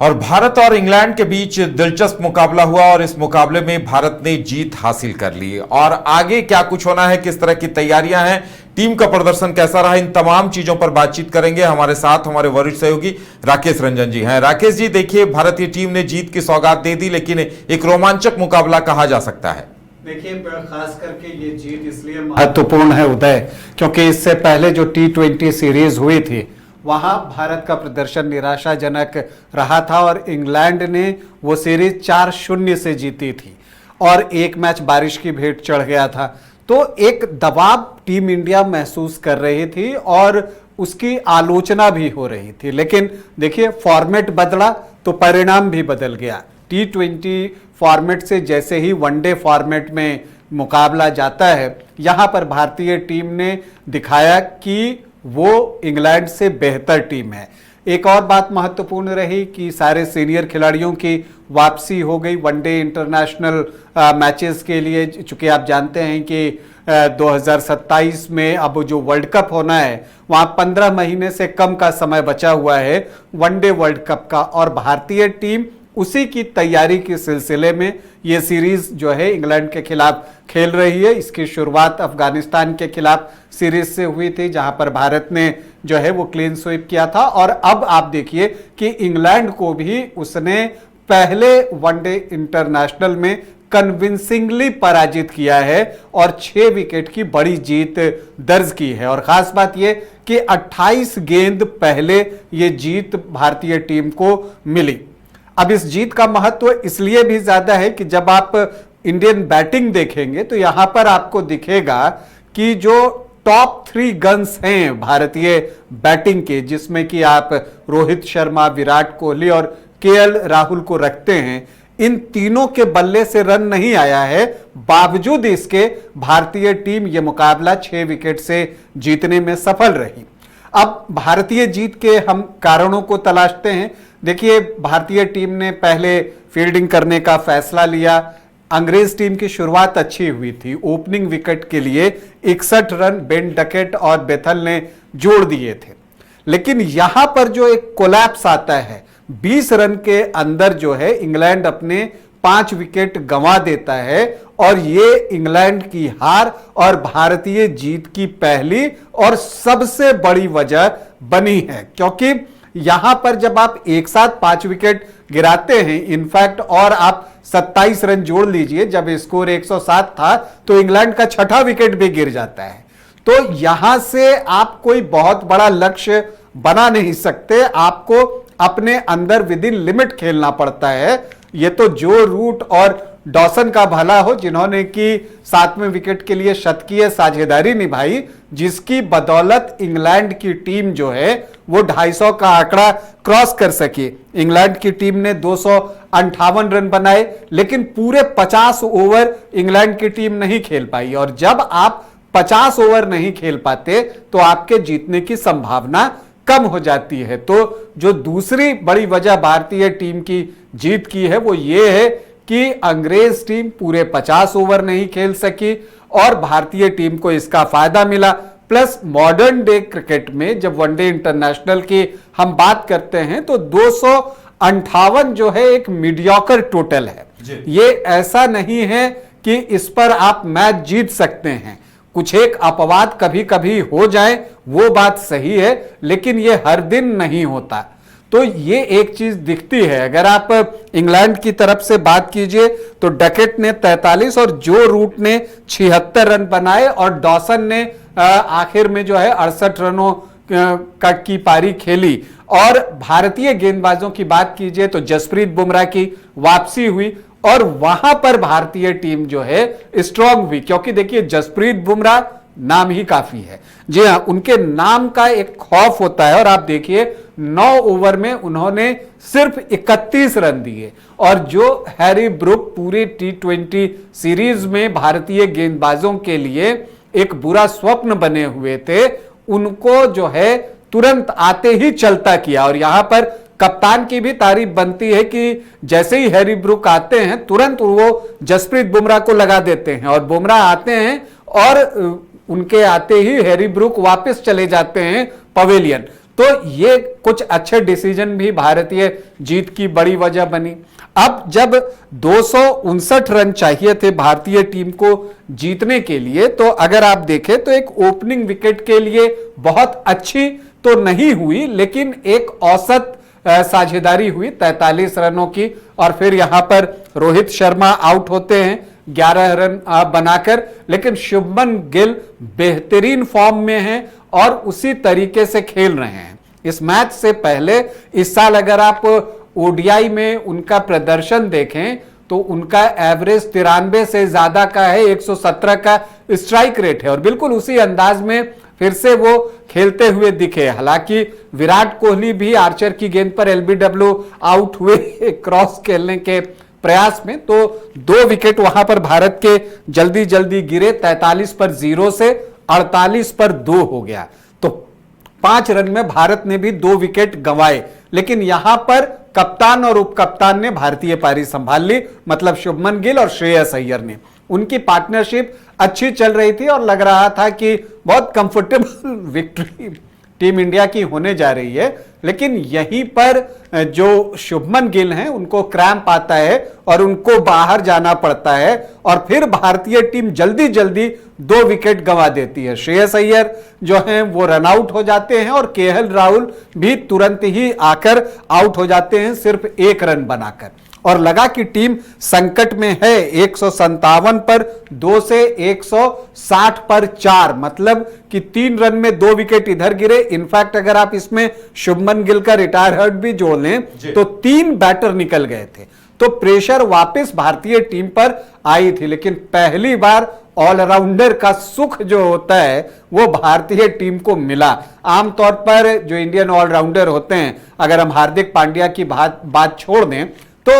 और भारत और इंग्लैंड के बीच दिलचस्प मुकाबला हुआ और इस मुकाबले में भारत ने जीत हासिल कर ली। और आगे क्या कुछ होना है, किस तरह की तैयारियां हैं, टीम का प्रदर्शन कैसा रहा, इन तमाम चीजों पर बातचीत करेंगे। हमारे साथ हमारे वरिष्ठ सहयोगी राकेश रंजन जी हैं। राकेश जी, देखिए, भारतीय टीम ने जीत की सौगात दे दी, लेकिन एक रोमांचक मुकाबला कहा जा सकता है। देखिए, खास करके ये जीत इसलिए महत्वपूर्ण है उदय, क्योंकि इससे पहले जो T20 सीरीज हुई थी वहां भारत का प्रदर्शन निराशाजनक रहा था और इंग्लैंड ने वो सीरीज 4-0 से जीती थी और एक मैच बारिश की भेंट चढ़ गया था। तो एक दबाव टीम इंडिया महसूस कर रही थी और उसकी आलोचना भी हो रही थी। लेकिन देखिए, फॉर्मेट बदला तो परिणाम भी बदल गया। T20 फॉर्मेट से जैसे ही वनडे फॉर्मेट में मुकाबला जाता है, यहां पर भारतीय टीम ने दिखाया कि वो इंग्लैंड से बेहतर टीम है। एक और बात महत्वपूर्ण रही कि सारे सीनियर खिलाड़ियों की वापसी हो गई वनडे इंटरनेशनल मैचेस के लिए, चूंकि आप जानते हैं कि 2027 में अब जो वर्ल्ड कप होना है वहां 15 महीने से कम का समय बचा हुआ है वनडे वर्ल्ड कप का, और भारतीय टीम उसी की तैयारी के सिलसिले में ये सीरीज जो है इंग्लैंड के खिलाफ खेल रही है। इसकी शुरुआत अफगानिस्तान के खिलाफ सीरीज से हुई थी, जहां पर भारत ने जो है वो क्लीन स्वीप किया था, और अब आप देखिए कि इंग्लैंड को भी उसने पहले वनडे इंटरनेशनल में कन्विंसिंगली पराजित किया है और 6 विकेट की बड़ी जीत दर्ज की है। और खास बात यह कि 28 गेंद पहले ये जीत भारतीय टीम को मिली। अब इस जीत का महत्व इसलिए भी ज्यादा है कि जब आप इंडियन बैटिंग देखेंगे तो यहां पर आपको दिखेगा कि जो टॉप 3 गन्स हैं भारतीय बैटिंग के, जिसमें कि आप रोहित शर्मा, विराट कोहली और केएल राहुल को रखते हैं, इन तीनों के बल्ले से रन नहीं आया है। बावजूद इसके भारतीय टीम यह मुकाबला 6 विकेट से जीतने में सफल रही। अब भारतीय जीत के हम कारणों को तलाशते हैं। देखिए, भारतीय टीम ने पहले फील्डिंग करने का फैसला लिया। अंग्रेज टीम की शुरुआत अच्छी हुई थी। ओपनिंग विकेट के लिए 61 रन बेन डकेट और बेथल ने जोड़ दिए थे। लेकिन यहां पर जो एक कोलैप्स आता है, 20 रन के अंदर जो है इंग्लैंड अपने 5 विकेट गंवा देता है, और ये इंग्लैंड की हार और भारतीय जीत की पहली और सबसे बड़ी वजह बनी है। क्योंकि यहां पर जब आप एक साथ 5 विकेट गिराते हैं, इनफैक्ट, और आप 27 रन जोड़ लीजिए, जब स्कोर 107 था तो इंग्लैंड का 6ठा विकेट भी गिर जाता है। तो यहां से आप कोई बहुत बड़ा लक्ष्य बना नहीं सकते, आपको अपने अंदर विद इन लिमिट खेलना पड़ता है। ये तो जो रूट और डॉसन का भला हो, जिन्होंने की 7वें विकेट के लिए शतकीय साझेदारी निभाई, जिसकी बदौलत इंग्लैंड की टीम जो है वो 250 का आंकड़ा क्रॉस कर सकी। इंग्लैंड की टीम ने 258 रन बनाए, लेकिन पूरे 50 ओवर इंग्लैंड की टीम नहीं खेल पाई, और जब आप 50 ओवर नहीं खेल पाते तो आपके जीतने की संभावना कम हो जाती है। तो जो दूसरी बड़ी वजह भारतीय टीम की जीत की है वो ये है कि अंग्रेज टीम पूरे 50 ओवर नहीं खेल सकी और भारतीय टीम को इसका फायदा मिला। प्लस मॉडर्न डे क्रिकेट में जब वनडे इंटरनेशनल की हम बात करते हैं तो 258 जो है एक मीडियोकर टोटल है। ये ऐसा नहीं है कि इस पर आप मैच जीत सकते हैं। कुछ एक अपवाद कभी कभी हो जाए, वो बात सही है, लेकिन ये हर दिन नहीं होता। तो ये एक चीज दिखती है। अगर आप इंग्लैंड की तरफ से बात कीजिए तो डकेट ने 43 और जो रूट ने 76 रन बनाए, और डॉसन ने आखिर में जो है 68 रनों की पारी खेली। और भारतीय गेंदबाजों की बात कीजिए तो जसप्रीत बुमराह की वापसी हुई और वहां पर भारतीय टीम जो है स्ट्रांग हुई, क्योंकि देखिए जसप्रीत बुमराह नाम ही काफी है। जी हाँ, उनके नाम का एक खौफ होता है, और आप देखिए 9 ओवर में उन्होंने सिर्फ 31 रन दिए, और जो हैरी ब्रूक पूरी T20 सीरीज में भारतीय गेंदबाजों के लिए एक बुरा स्वप्न बने हुए थे, उनको जो है तुरंत आते ही चलता किया। और यहां पर कप्तान की भी तारीफ बनती है कि जैसे ही हैरी ब्रूक आते हैं तुरंत वो जसप्रीत बुमराह को लगा देते हैं, और बुमराह आते हैं और उनके आते ही हैरी ब्रूक वापस चले जाते हैं पवेलियन। तो ये कुछ अच्छे डिसीजन भी भारतीय जीत की बड़ी वजह बनी। अब जब 259 रन चाहिए थे भारतीय टीम को जीतने के लिए, तो अगर आप देखें तो एक ओपनिंग विकेट के लिए बहुत अच्छी तो नहीं हुई, लेकिन एक औसत साझेदारी हुई 43 रनों की। और फिर यहां पर रोहित शर्मा आउट होते हैं 11 रन बनाकर, लेकिन शुभमन गिल बेहतरीन फॉर्म में हैं और उसी तरीके से खेल रहे हैं। इस मैच से पहले इस साल अगर आप ओडीआई में उनका प्रदर्शन देखें तो उनका एवरेज 93 से ज्यादा का है, 117 का स्ट्राइक रेट है और बिल्कुल उसी अंदाज में फिर से वो खेलते हुए दिखे। हालांकि विराट कोहली भी आर्चर की गेंद पर एलबीडब्ल्यू आउट हुए क्रॉस खेलने के प्रयास में, तो 2 विकेट वहां पर भारत के जल्दी जल्दी गिरे। 43 पर 0 से 48 पर 2 हो गया, तो 5 रन में भारत ने भी 2 विकेट गंवाए। लेकिन यहां पर कप्तान और उप कप्तान ने भारतीय पारी संभाल ली, मतलब शुभमन गिल और श्रेयस अय्यर ने। उनकी पार्टनरशिप अच्छी चल रही थी और लग रहा था कि बहुत कंफर्टेबल विक्ट्री टीम इंडिया की होने जा रही है। लेकिन यहीं पर जो शुभमन गिल हैं उनको क्रैम्प आता है और उनको बाहर जाना पड़ता है और फिर भारतीय टीम जल्दी जल्दी 2 विकेट गंवा देती है। श्रेयस अय्यर जो हैं वो रन आउट हो जाते हैं और केएल राहुल भी तुरंत ही आकर आउट हो जाते हैं सिर्फ 1 रन बनाकर, और लगा कि टीम संकट में है। 157 पर 2 से 160 पर 4, मतलब कि 3 रन में 2 विकेट इधर गिरे। इनफैक्ट अगर आप इसमें शुभमन गिल का रिटायर हर्ट भी जोड़ लें तो 3 बैटर निकल गए थे, तो प्रेशर वापस भारतीय टीम पर आई थी। लेकिन पहली बार ऑलराउंडर का सुख जो होता है वो भारतीय टीम को मिला। आमतौर पर जो इंडियन ऑलराउंडर होते हैं, अगर हम हार्दिक पांड्या की बात छोड़ दें, तो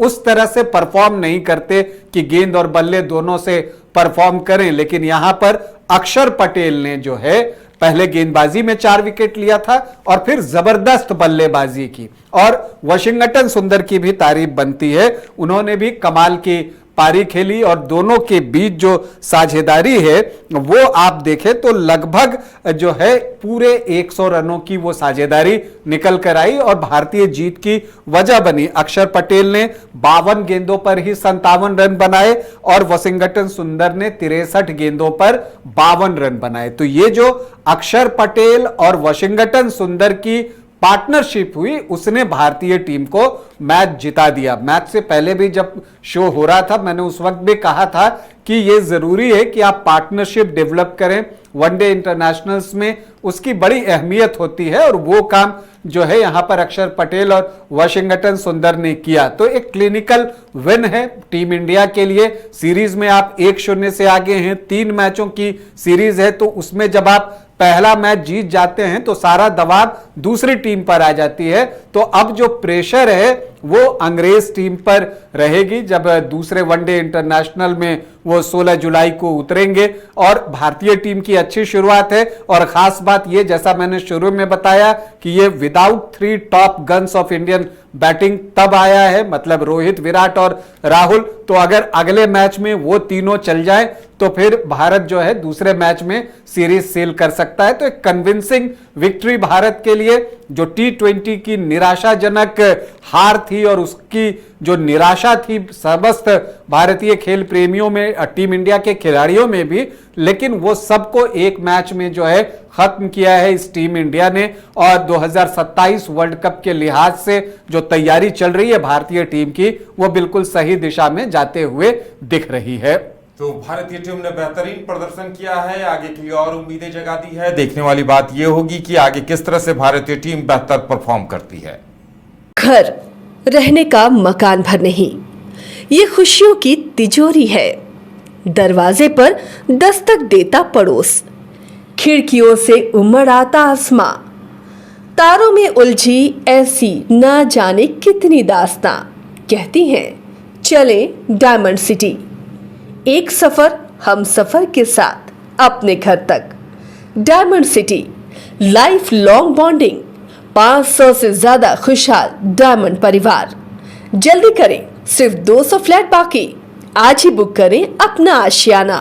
उस तरह से परफॉर्म नहीं करते कि गेंद और बल्ले दोनों से परफॉर्म करें। लेकिन यहां पर अक्षर पटेल ने जो है पहले गेंदबाजी में 4 विकेट लिया था और फिर जबरदस्त बल्लेबाजी की, और वाशिंगटन सुंदर की भी तारीफ बनती है। उन्होंने भी कमाल की पारी खेली और दोनों के बीच जो साझेदारी है वो आप देखें तो लगभग जो है पूरे 100 रनों की वो साझेदारी निकल कर आई और भारतीय जीत की वजह बनी। अक्षर पटेल ने 52 गेंदों पर ही 57 रन बनाए और वाशिंगटन सुंदर ने 63 गेंदों पर 52 रन बनाए। तो ये जो अक्षर पटेल और वाशिंगटन सुंदर की पार्टनरशिप हुई उसने भारतीय टीम को मैच जिता दिया। मैच से पहले भी जब शो हो रहा था मैंने उस वक्त भी कहा था कि यह जरूरी है कि आप पार्टनरशिप डेवलप करें। वनडे इंटरनेशनल्स में उसकी बड़ी अहमियत होती है और वो काम जो है यहां पर अक्षर पटेल और वाशिंगटन सुंदर ने किया। तो एक क्लिनिकल विन है टीम इंडिया के लिए। सीरीज में आप 1-0 से आगे हैं, 3 मैचों की सीरीज है, तो उसमें जब आप पहला मैच जीत जाते हैं तो सारा दबाव दूसरी टीम पर आ जाती है। तो अब जो प्रेशर है वो अंग्रेज टीम पर रहेगी जब दूसरे वनडे इंटरनेशनल में वो 16 जुलाई को उतरेंगे। और भारतीय टीम की अच्छी शुरुआत है और खास बात ये, जैसा मैंने शुरू में बताया कि ये without 3 top guns of Indian batting तब आया है, मतलब रोहित, विराट और राहुल। तो अगर अगले मैच में वो तीनों चल जाए तो फिर भारत जो है दूसरे मैच में सीरीज सील कर सकता है। तो एक कन्विंसिंग विक्ट्री भारत के लिए। जो T20 की निराशाजनक हार थी और उसकी जो निराशा थी समस्त भारतीय खेल प्रेमियों में, टीम इंडिया के खिलाड़ियों में भी, लेकिन वो सबको एक मैच में जो है खत्म किया है इस टीम इंडिया ने। और 2027 वर्ल्ड कप के लिहाज से जो तैयारी चल रही है भारतीय टीम की वो बिल्कुल सही दिशा में जाते हुए दिख रही है। तो भारतीय टीम ने बेहतरीन प्रदर्शन किया है, आगे के लिए और उम्मीदें जगा दी है। देखने वाली बात यह होगी कि आगे किस तरह से भारतीय टीम बेहतर परफॉर्म करती है। घर रहने का मकान भर नहीं, ये खुशियों की तिजोरी है। दरवाजे पर दस्तक देता पड़ोस, खिड़कियों से उमड़ आता आसमां, तारों में उलझी ऐसी ना जाने कितनी दास्तां। कहती हैं चले डायमंड सिटी, एक सफर हम सफर के साथ अपने घर तक। Diamond city, life long bonding, 500 से ज्यादा खुशहाल डायमंड परिवार। जल्दी करें, सिर्फ 200 फ्लैट बाकी। आज ही बुक करें अपना आशियाना।